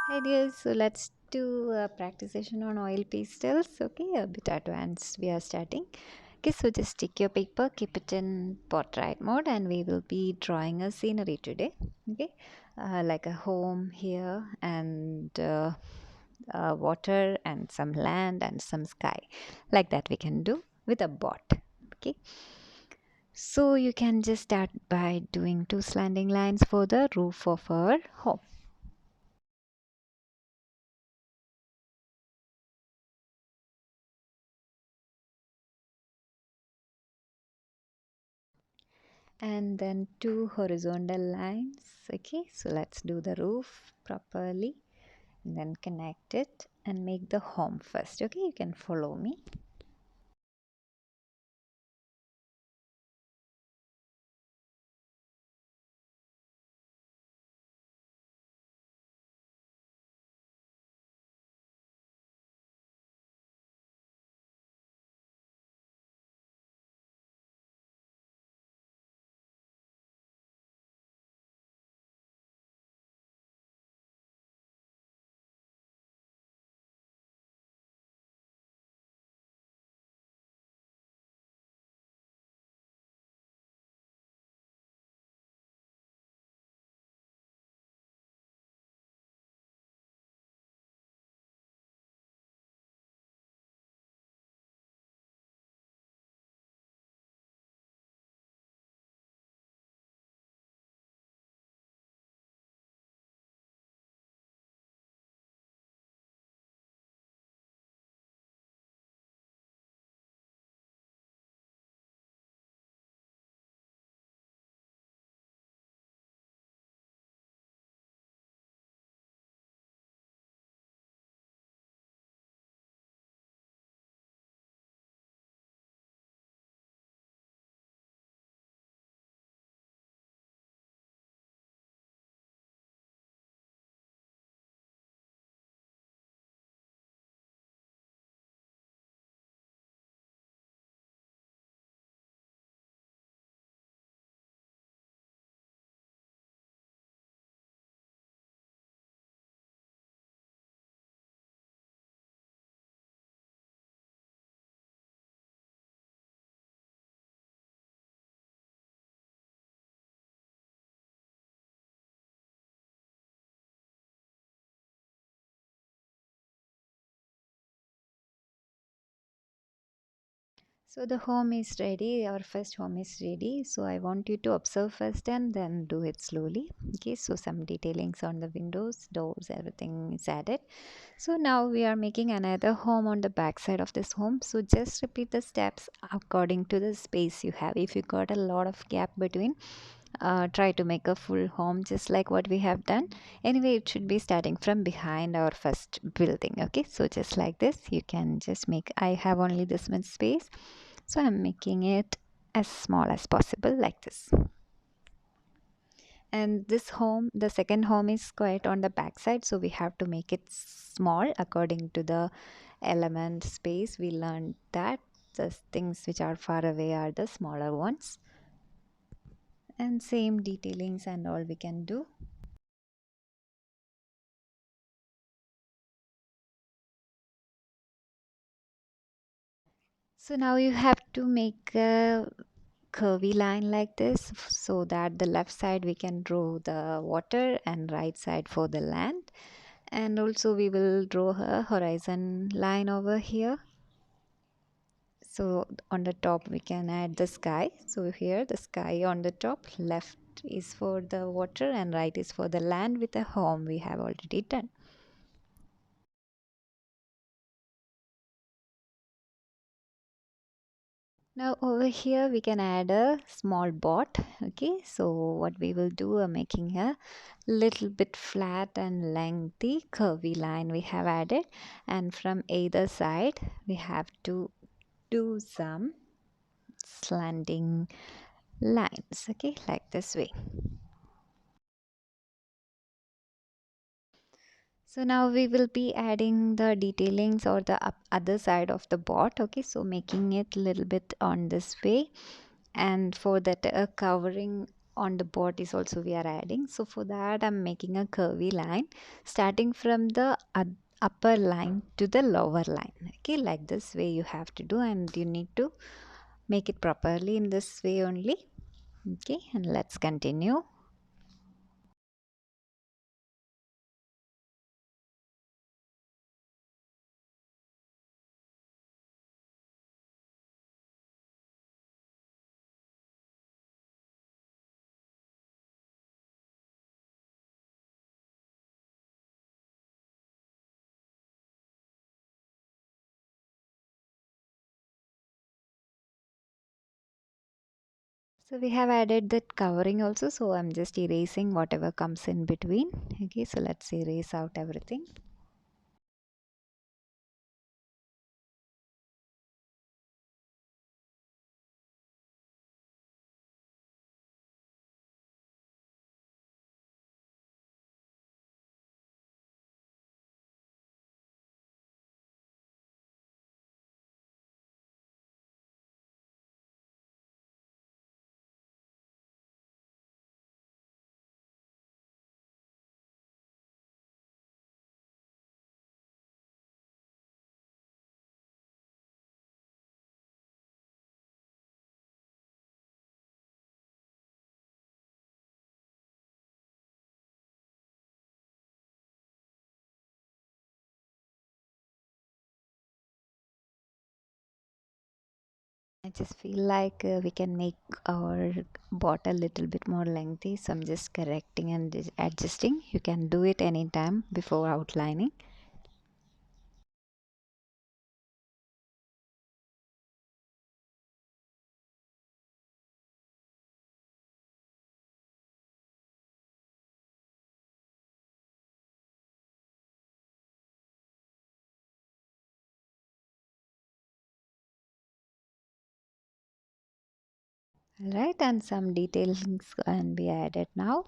Hi dear, so let's do a practice session on oil pastels. Okay, a bit advanced. We are starting. Okay, so just take your paper, keep it in portrait mode, and we will be drawing a scenery today. Okay, like a home here, and water, and some land, and some sky, like that we can do with a bot. Okay, so you can just start by doing two slanting lines for the roof of our home. And then two horizontal lines. Okay, so let's do the roof properly and then connect it and make the home first. Okay, you can follow me. So the home is ready, our first home is ready. So I want you to observe first and then do it slowly. Okay, so some detailings on the windows, doors, everything is added. So now we are making another home on the back side of this home. So just repeat the steps according to the space you have. If you got a lot of gap between, try to make a full home just like what we have done. Anyway, it should be starting from behind our first building. Okay, so just like this you can just make. I have only this much space, so I'm making it as small as possible like this. And this home, the second home, is quite on the back side, so we have to make it small according to the element space. We learned that the things which are far away are the smaller ones, and same detailings and all we can do. So now you have to make a curvy line like this so that the left side we can draw the water and right side for the land. And also we will draw a horizon line over here. So on the top we can add the sky. So here the sky on the top, left is for the water and right is for the land with a home we have already done. Now over here we can add a small bot. Okay, so what we will do, making a little bit flat and lengthy curvy line we have added, and from either side we have to do some slanting lines. Okay, like this way. So now we will be adding the detailings or the other side of the bot. Okay, so making it a little bit on this way, and for that covering on the bodies also we are adding. So for that I'm making a curvy line starting from the upper line to the lower line. Okay, like this way you have to do, and you need to make it properly in this way only. Okay, and let's continue. So we have added that covering also, so I'm just erasing whatever comes in between. Okay, so let's erase out everything. I just feel like we can make our bot a little bit more lengthy, so I'm just correcting and adjusting. You can do it anytime before outlining. Right, and some details can be added now.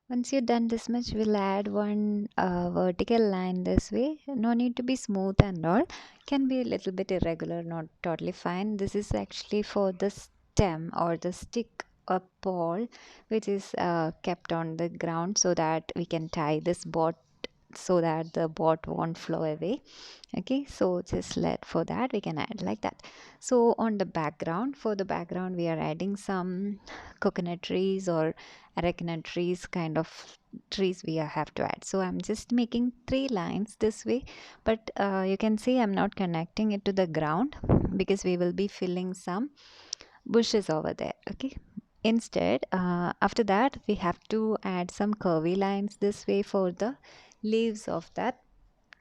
Once you're done this much, we'll add one vertical line this way. No need to be smooth and all. Can be a little bit irregular, not totally fine. This is actually for the stem or the stick or pole, which is kept on the ground so that we can tie this board so that the bot won't flow away. Okay, so just let for that we can add like that. So on the background, for the background we are adding some coconut trees or arecanut trees, kind of trees we have to add. So I'm just making 3 lines this way, but you can see I'm not connecting it to the ground because we will be filling some bushes over there. Okay, instead after that we have to add some curvy lines this way for the leaves of that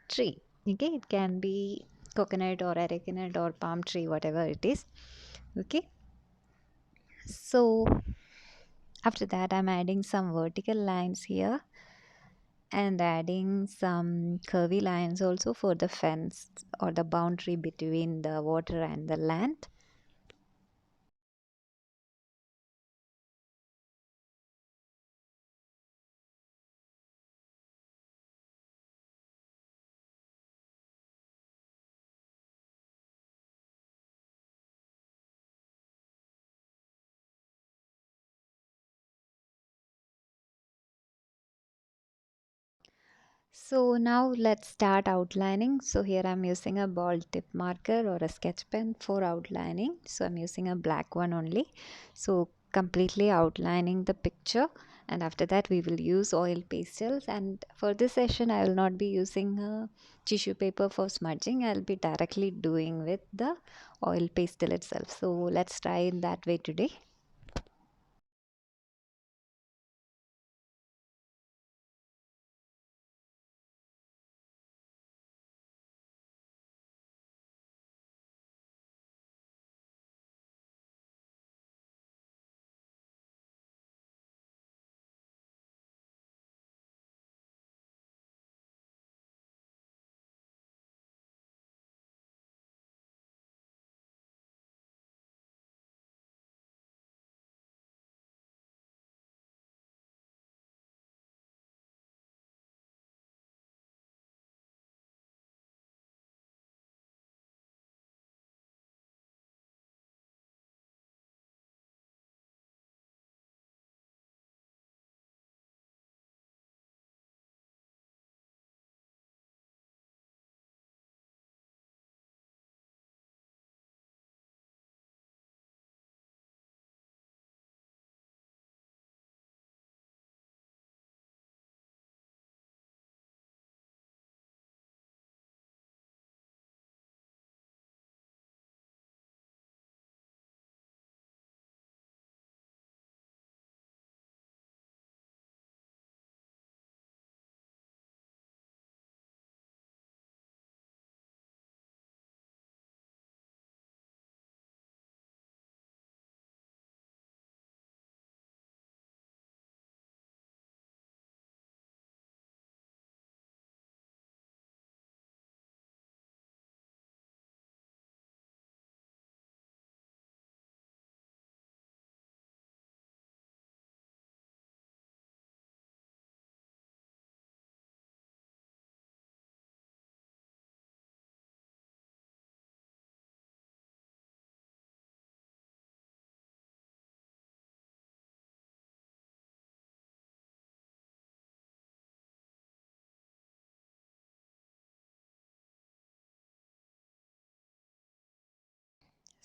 tree. Okay, it can be coconut or arecanut or palm tree, whatever it is. Okay, so after that I'm adding some vertical lines here and adding some curvy lines also for the fence or the boundary between the water and the land. So now let's start outlining. So here I'm using a ball tip marker or a sketch pen for outlining. So I'm using a black one only. So completely outlining the picture, and after that we will use oil pastels, and for this session I will not be using a tissue paper for smudging. I'll be directly doing with the oil pastel itself. So let's try in that way today.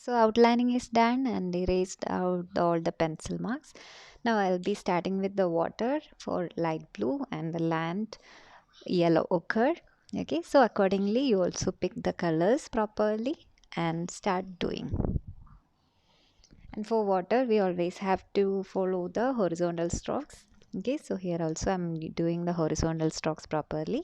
So outlining is done and erased out all the pencil marks. Now I'll be starting with the water for light blue and the land yellow ochre. Okay, so accordingly you also pick the colors properly and start doing. And for water we always have to follow the horizontal strokes. Okay, so here also I'm doing the horizontal strokes properly.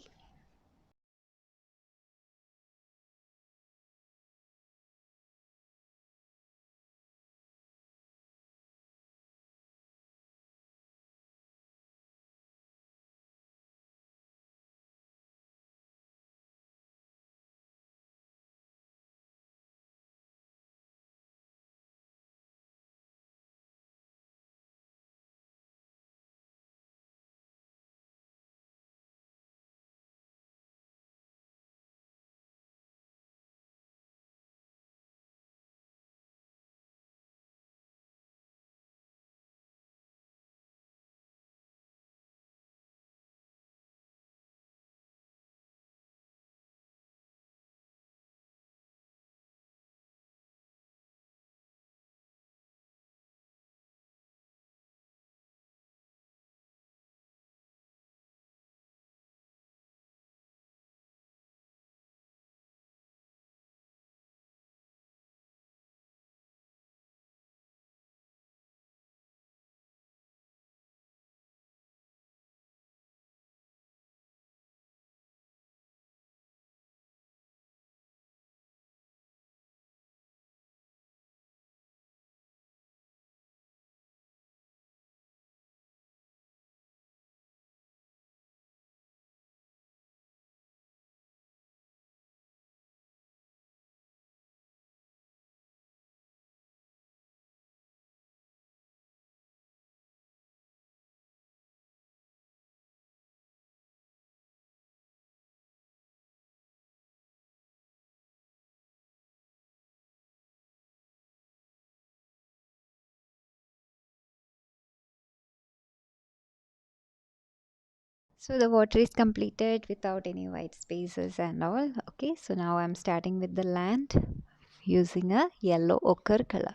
So the water is completed without any white spaces and all. Okay, so now I'm starting with the land using a yellow ochre color.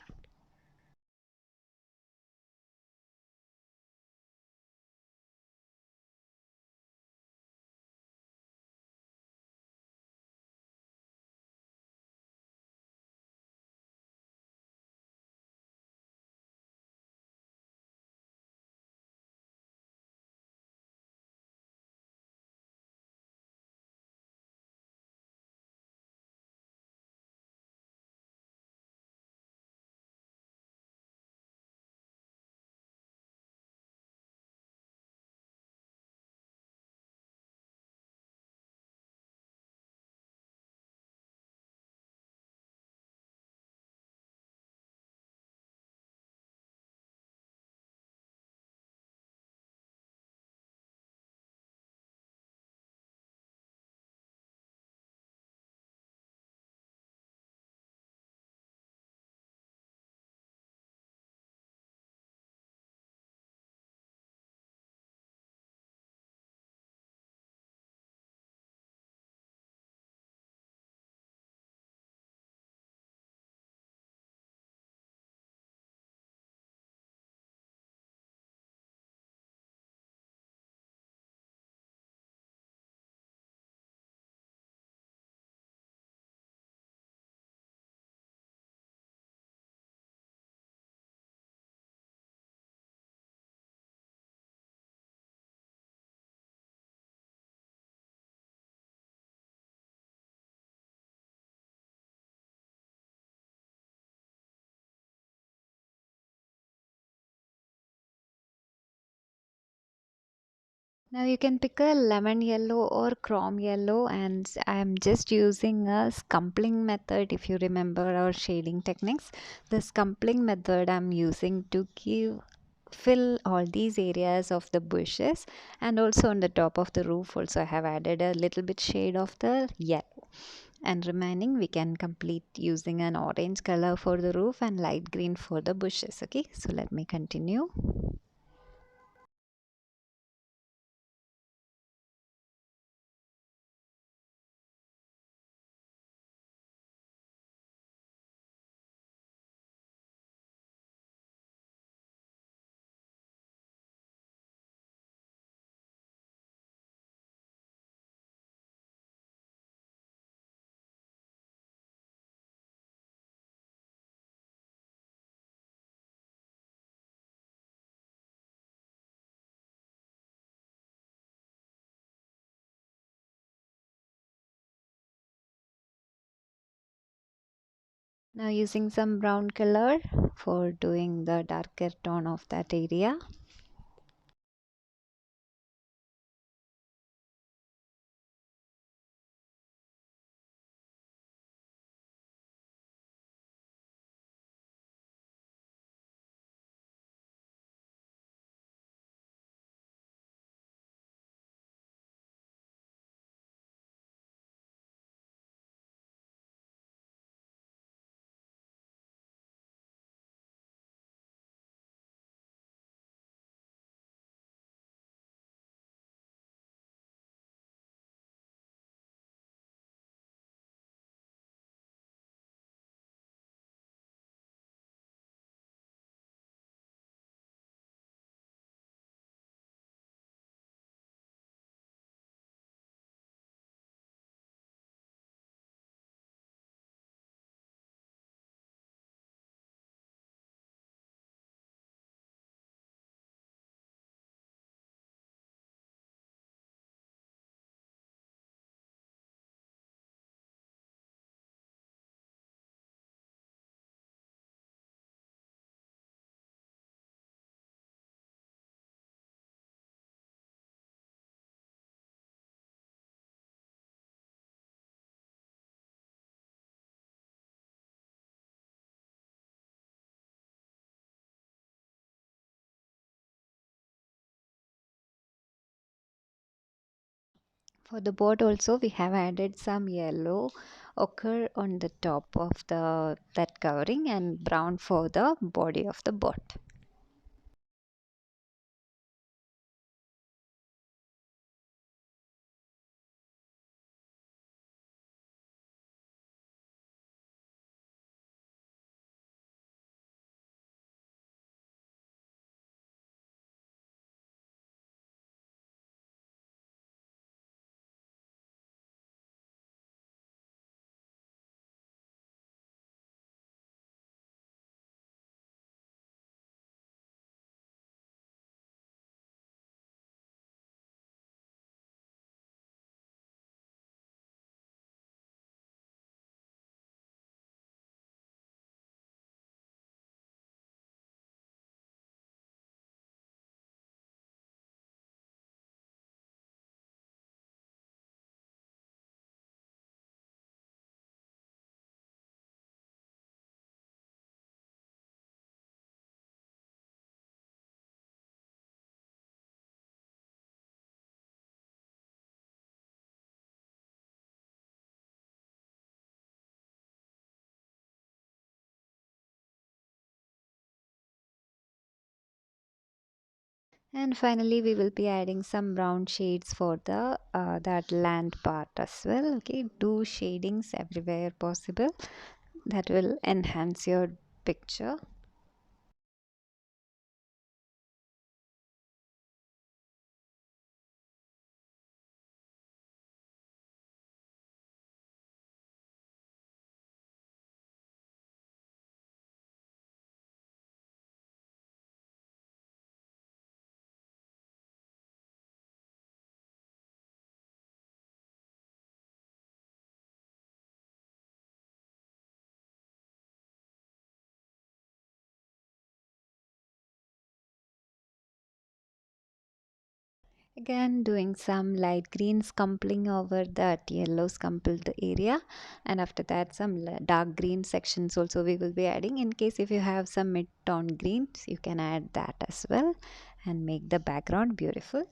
Now you can pick a lemon yellow or chrome yellow, and I'm just using a scumpling method. If you remember our shading techniques, the scumpling method I'm using to give fill all these areas of the bushes, and also on the top of the roof also I have added a little bit shade of the yellow, and remaining we can complete using an orange color for the roof and light green for the bushes. Okay, so let me continue. Now using some brown color for doing the darker tone of that area. For the boat also we have added some yellow ochre on the top of the that covering and brown for the body of the boat. And finally we will be adding some brown shades for the that land part as well. Okay, do shadings everywhere possible, that will enhance your picture. Again, doing some light green scumpling over that yellow scumpled area, and after that, some dark green sections also we will be adding. In case if you have some mid tone greens, you can add that as well and make the background beautiful.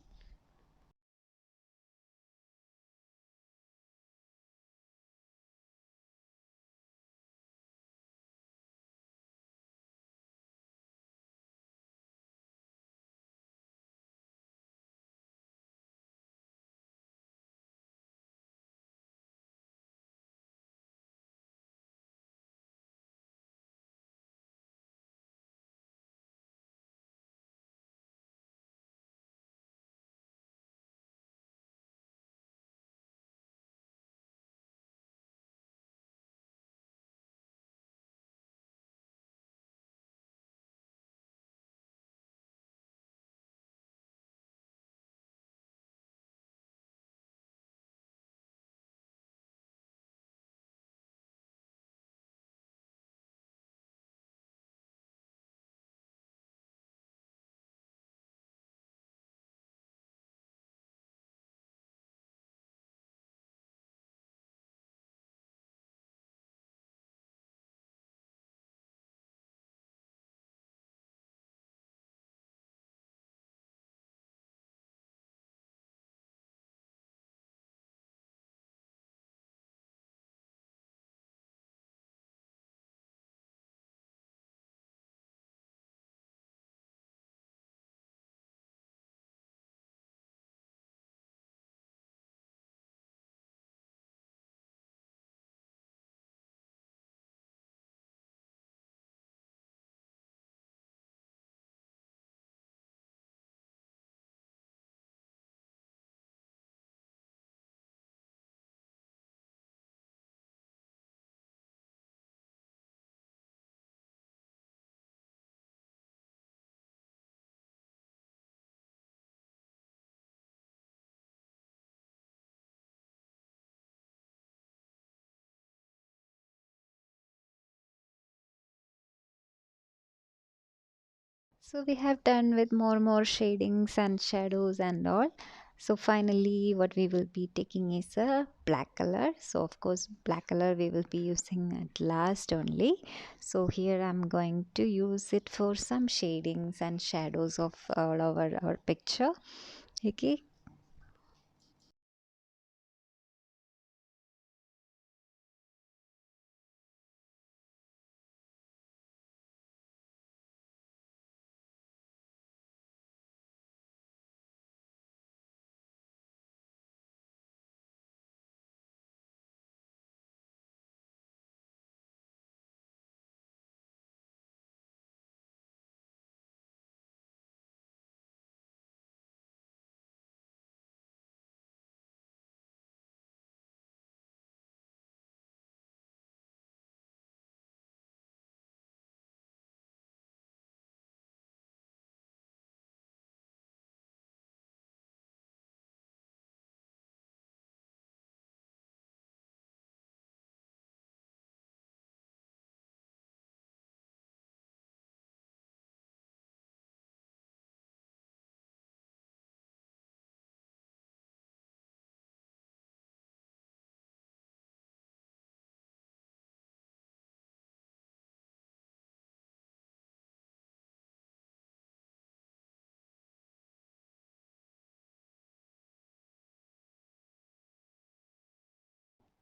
So we have done with more shadings and shadows and all. So finally what we will be taking is a black color. So of course black color we will be using at last only. So here I'm going to use it for some shadings and shadows of all over our picture. Okay.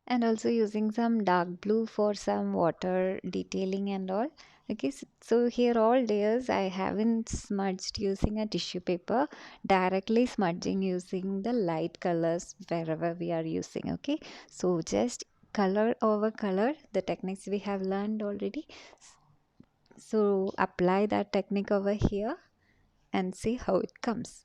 And also using some dark blue for some water detailing and all. Okay, so here all layers I haven't smudged using a tissue paper, directly smudging using the light colors wherever we are using. Okay, so just color over color, the techniques we have learned already. So apply that technique over here and see how it comes.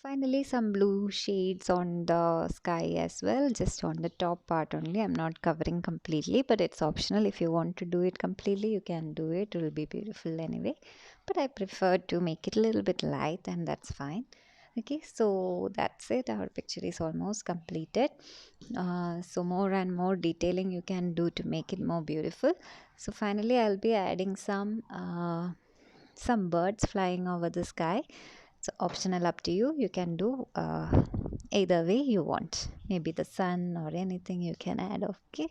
Finally, some blue shades on the sky as well, just on the top part only. I'm not covering completely, but it's optional. If you want to do it completely, you can do it. It will be beautiful anyway. But I prefer to make it a little bit light, and that's fine. Okay, so that's it. Our picture is almost completed. So more and more detailing you can do to make it more beautiful. So finally, I'll be adding some birds flying over the sky. It's optional, up to you. You can do either way you want. Maybe the sun or anything you can add. Okay.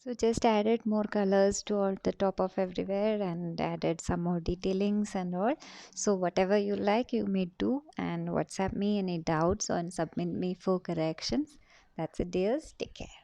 So just added more colors to all the top of everywhere and added some more detailings and all. So whatever you like, you may do, and WhatsApp me any doubts or submit me for corrections. That's it, dears. Take care.